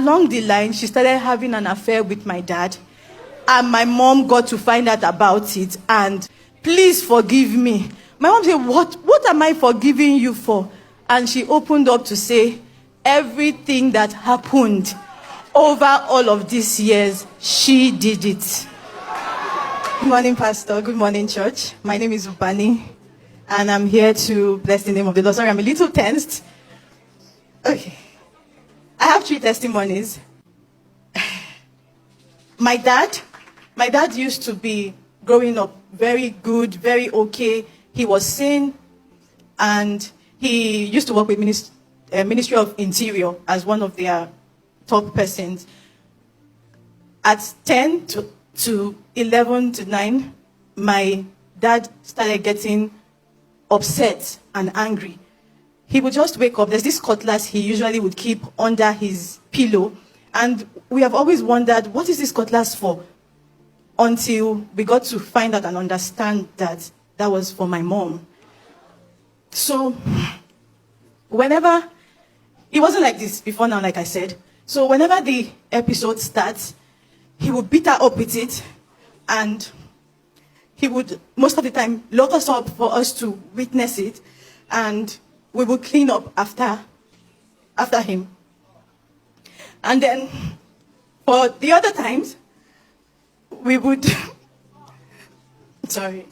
along the line, she started having an affair with my dad. And my mom got to find out about it. And please forgive me. My mom said, what am I forgiving you for? And she opened up to say, everything that happened over all of these years, she did it. Good morning, Pastor. Good morning, church. My name is Ubani, and I'm here to bless the name of the Lord. Sorry, I'm a little tensed. Okay. I have 3 testimonies. My dad used to be, growing up, very good, very okay. He was sane, and he used to work with Ministry of Interior as one of their top persons. At 10 to 11 to 9, my dad started getting upset and angry. He would just wake up. There's this cutlass he usually would keep under his pillow. And we have always wondered, what is this cutlass for? Until we got to find out and understand that that was for my mom. So, whenever, it wasn't like this before now, like I said. So whenever the episode starts, he would beat her up with it, and he would, most of the time, lock us up for us to witness it, and we would clean up after him. And then, for the other times, we would, sorry.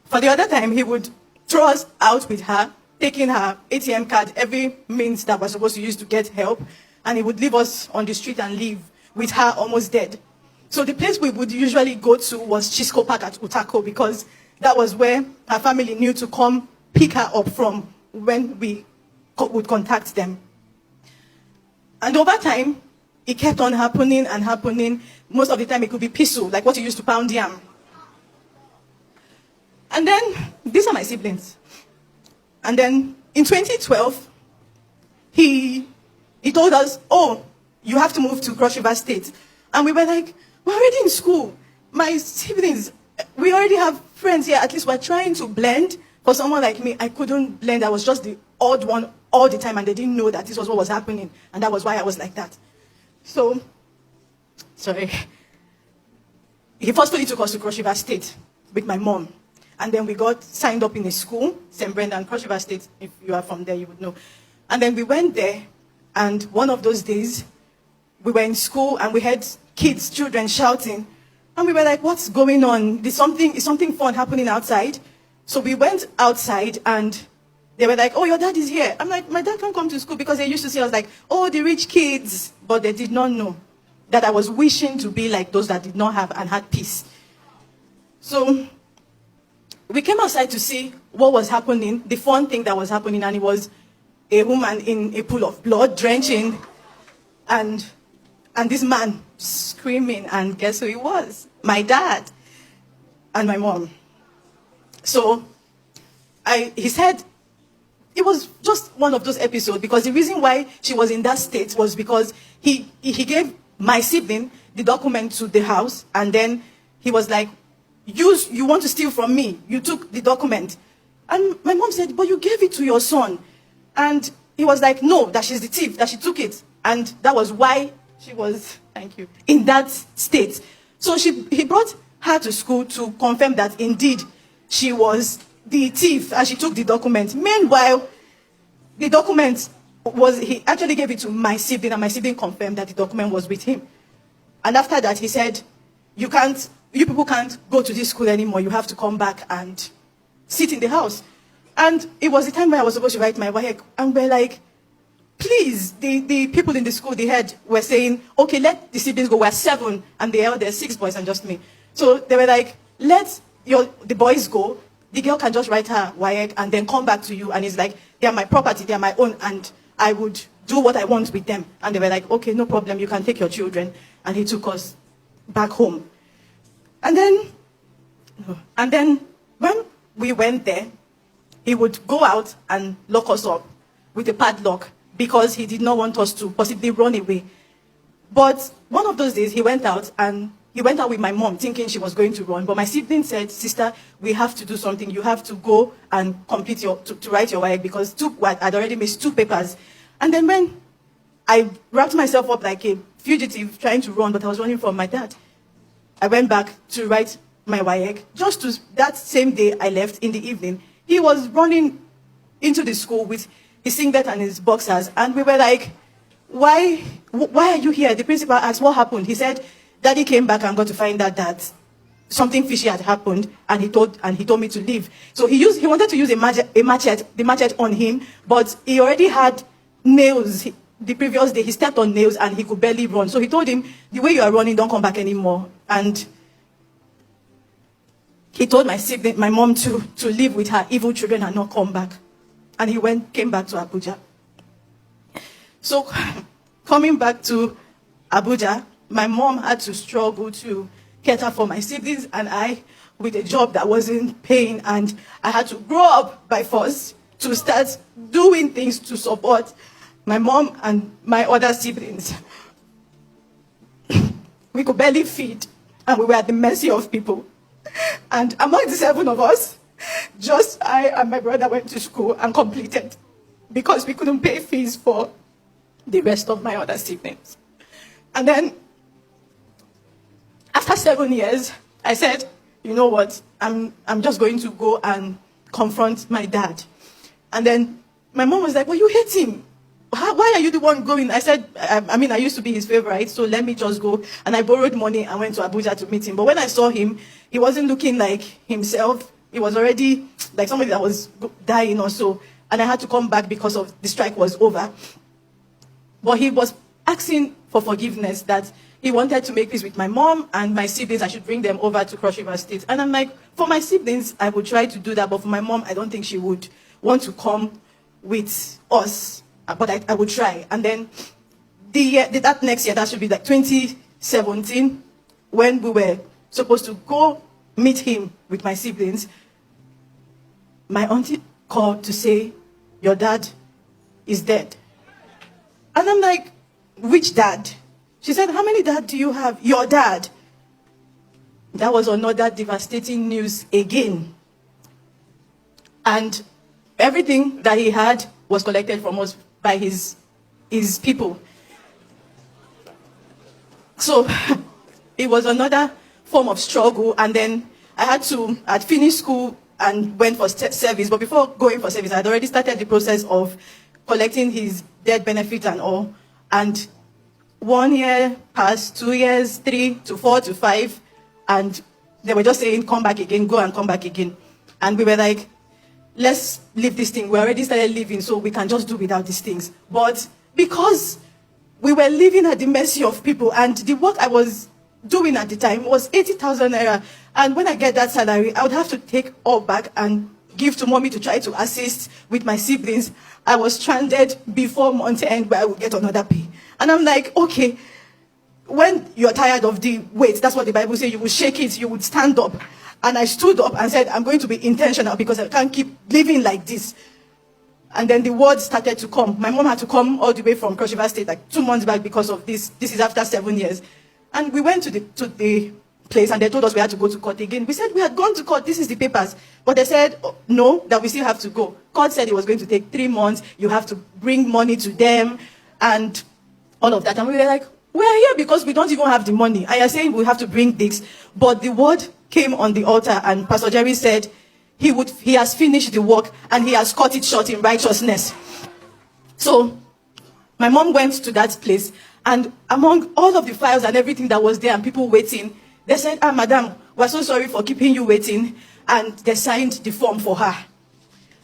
For the other time, he would throw us out with her, taking her ATM card, every means that we're supposed to use to get help, and he would leave us on the street and leave with her almost dead. So the place we would usually go to was Chisco Park at Utako, because that was where her family knew to come pick her up from when we would contact them. And over time, it kept on happening and happening. Most of the time, it could be piso, like what you used to pound yam. And then, these are my siblings. And then, in 2012, he told us, oh, you have to move to Cross River State. And we were like, we're already in school. My siblings, we already have friends here. At least we're trying to blend. For someone like me, I couldn't blend. I was just the odd one all the time, and they didn't know that this was what was happening. And that was why I was like that. So, sorry. He forcefully took us to Cross River State with my mom. And then we got signed up in a school, St. Brendan, Cross River State. If you are from there, you would know. And then we went there, and one of those days, we were in school, and we heard kids, children shouting. And we were like, what's going on? Is something fun happening outside? So we went outside, and they were like, oh, your dad is here. I'm like, my dad can't come to school, because they used to see us like, oh, the rich kids. But they did not know that I was wishing to be like those that did not have and had peace. So we came outside to see what was happening, the fun thing that was happening, and it was a woman in a pool of blood, drenching, and this man screaming, and guess who it was? My dad and my mom. So he said it was just one of those episodes, because the reason why she was in that state was because he gave my sibling the document to the house, and then he was like, you want to steal from me. You took the document. And my mom said, but you gave it to your son. And he was like, no, that she's the thief, that she took it. And that was why she was, thank you, in that state. So he brought her to school to confirm that indeed she was the thief and she took the document. Meanwhile, the document he actually gave it to my sibling, and my sibling confirmed that the document was with him. And after that, he said, you people can't go to this school anymore. You have to come back and sit in the house. And it was the time when I was supposed to write my WAEC. And we're like, please, the people in the school, the head, were saying, okay, let the siblings go. We're 7, and there's 6 boys and just me. So they were like, let the boys go. The girl can just write her WAEC and then come back to you. And it's like, they are my property, they are my own, and I would do what I want with them. And they were like, okay, no problem, you can take your children. And he took us back home. And then when we went there, he would go out and lock us up with a padlock, because he did not want us to possibly run away. But one of those days, he went out with my mom, thinking she was going to run. But my sibling said, sister, we have to do something. You have to go and complete to write your WAEC, because I'd already missed 2 papers. And then when I wrapped myself up like a fugitive trying to run, but I was running from my dad. I went back to write my WAEC. Just to that same day I left in the evening, he was running into the school with his singlet and his boxers, and we were like, why are you here? The principal asked, what happened? He said, Daddy came back and got to find out that something fishy had happened, and he told me to leave. So he wanted to use the machete on him, but he already had nails. The previous day, he stepped on nails and he could barely run. So he told him, the way you are running, don't come back anymore. And he told my mom to live with her evil children and not come back. And he came back to Abuja. So coming back to Abuja, my mom had to struggle to cater for my siblings and I with a job that wasn't paying. And I had to grow up by force to start doing things to support my mom and my other siblings. We could barely feed, and we were at the mercy of people. And among the 7 of us, just I and my brother went to school and completed, because we couldn't pay fees for the rest of my other siblings. And then, after 7 years, I said, you know what, I'm just going to go and confront my dad. And then my mom was like, well, you hate him. Why are you the one going? I said, I used to be his favorite, so let me just go. And I borrowed money and went to Abuja to meet him. But when I saw him, he wasn't looking like himself. He was already like somebody that was dying or so. And I had to come back because of the strike was over. But he was asking for forgiveness, that he wanted to make peace with my mom and my siblings. I should bring them over to Cross River State. And I'm like, for my siblings, I would try to do that. But for my mom, I don't think she would want to come with us. But I would try. And then that next year, that should be like 2017, when we were supposed to go meet him with my siblings, my auntie called to say, your dad is dead. And I'm like, which dad? She said, how many dads do you have? Your dad. That was another devastating news again. And everything that he had was collected from us by his people. So it was another form of struggle. And then I'd finished school and went for service. But before going for service, I had already started the process of collecting his death benefit and all. And 1 year passed, 2 years, 3 to 4 to 5. And they were just saying, come back again, go and come back again. And we were like, let's leave this thing. We already started living, so we can just do without these things. But because we were living at the mercy of people, and the work I was doing at the time was 80,000 naira. And when I get that salary, I would have to take all back and give to mommy to try to assist with my siblings. I was stranded before month end where I would get another pay. And I'm like, okay, when you're tired of the weight, that's what the Bible says, you would shake it, you would stand up. And I stood up and said, I'm going to be intentional because I can't keep living like this. And then the word started to come. My mom had to come all the way from Cross River State like 2 months back because of this. This is after 7 years. And we went to the place and they told us we had to go to court again. We said we had gone to court. This is the papers. But they said, oh, no, that we still have to go. Court said it was going to take 3 months. You have to bring money to them and all of that. And we were like, we're here because we don't even have the money. I am saying we have to bring this. But the word came on the altar and Pastor Jerry said he has finished the work and he has cut it short in righteousness. So my mom went to that place, and among all of the files and everything that was there and people waiting, they said, madam, we're so sorry for keeping you waiting. And they signed the form for her.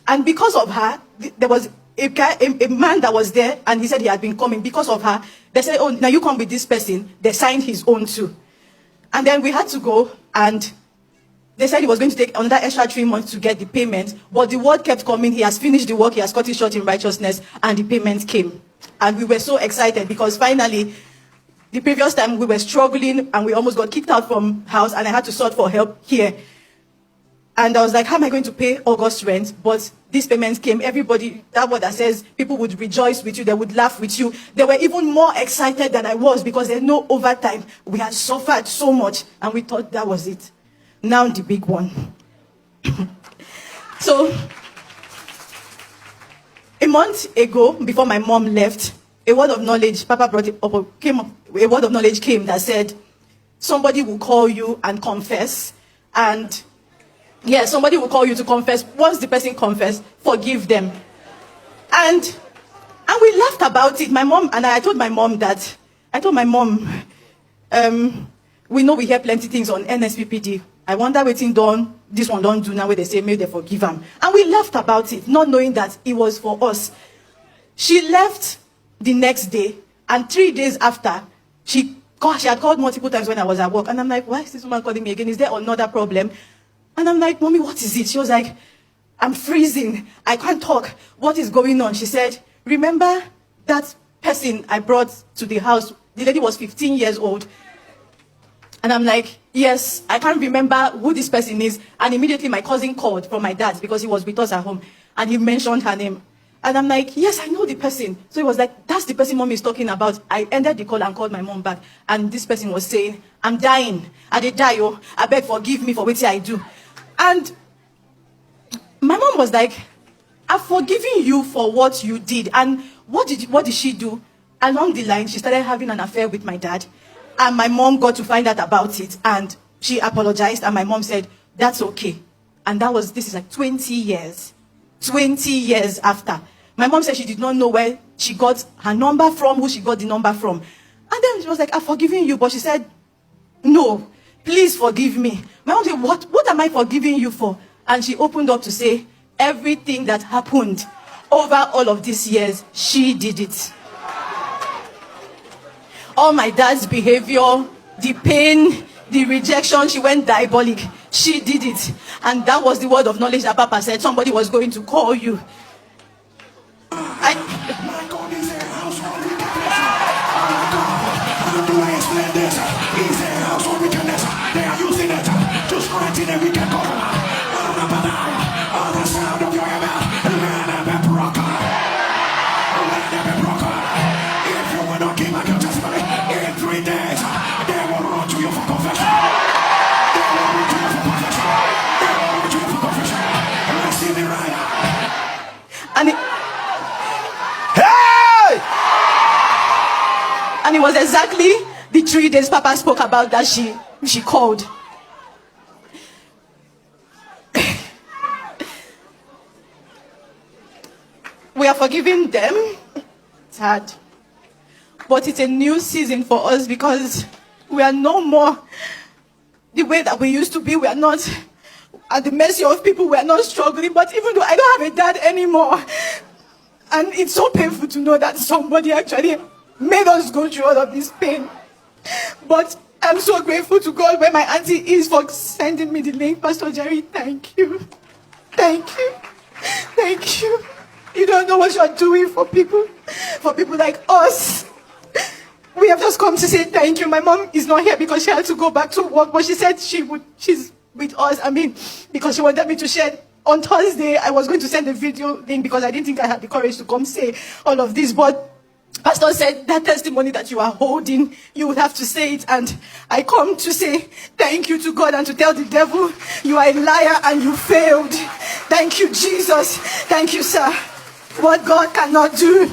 And because of her, there was a man that was there, and he said he had been coming. Because of her, they said, oh, now you come with this person. They signed his own too. And then we had to go, and they said it was going to take another extra 3 months to get the payment. But the word kept coming. He has finished the work. He has cut it short in righteousness. And the payment came. And we were so excited because finally, the previous time we were struggling and we almost got kicked out from house, and I had to sort for help here. And I was like, how am I going to pay August rent? But this payment came. Everybody, that word that says people would rejoice with you, they would laugh with you. They were even more excited than I was because there's no overtime. We had suffered so much and we thought that was it. Now the big one. So, a month ago, before my mom left, a word of knowledge, Papa brought it up, a word of knowledge came that said, somebody will call you and confess. And yeah, somebody will call you to confess. Once the person confess, forgive them. And we laughed about it. My mom and I told my mom, we know we hear plenty things on NSPPD. I wonder what this one don't do now where they say maybe they forgive them. And we laughed about it, not knowing that it was for us. She left the next day, and 3 days after, she had called multiple times when I was at work. And I'm like, why is this woman calling me again? Is there another problem? And I'm like, Mommy, what is it? She was like, I'm freezing. I can't talk. What is going on? She said, remember that person I brought to the house? The lady was 15 years old. And I'm like, yes, I can't remember who this person is. And immediately my cousin called from my dad because he was with us at home. And he mentioned her name. And I'm like, yes, I know the person. So he was like, that's the person Mom is talking about. I ended the call and called my mom back. And this person was saying, I'm dying. I did die, oh. I beg forgive me for what I do. And my mom was like, I've forgiven you for what you did. And what did she do? Along the line, she started having an affair with my dad. And my mom got to find out about it. And she apologized. And my mom said, that's okay. And this is like 20 years. 20 years after. My mom said she did not know where she got her number from, who she got the number from. And then she was like, I've forgiven you. But she said, no, please forgive me. My mom said, what am I forgiving you for? And she opened up to say, everything that happened over all of these years, she did it. All my dad's behavior, the pain, the rejection, she went diabolic. She did it. And that was the word of knowledge that Papa said somebody was going to call you. And it was exactly the 3 days Papa spoke about that she called. We are forgiving them. It's hard. But it's a new season for us because we are no more the way that we used to be. We are not at the mercy of people. We are not struggling. But even though I don't have a dad anymore, and it's so painful to know that somebody actually made us go through all of this pain. But I'm so grateful to God where my auntie is for sending me the link. Pastor Jerry, thank you. Thank you. Thank you. You don't know what you are doing for people like us. We have just come to say thank you. My mom is not here because she had to go back to work, but she said she's with us. Because she wanted me to share. On Thursday, I was going to send a video link because I didn't think I had the courage to come say all of this. But Pastor said that testimony that you are holding, you would have to say it. And I come to say thank you to God and to tell the devil, you are a liar and you failed. Thank you, Jesus. Thank you, sir. What God cannot do,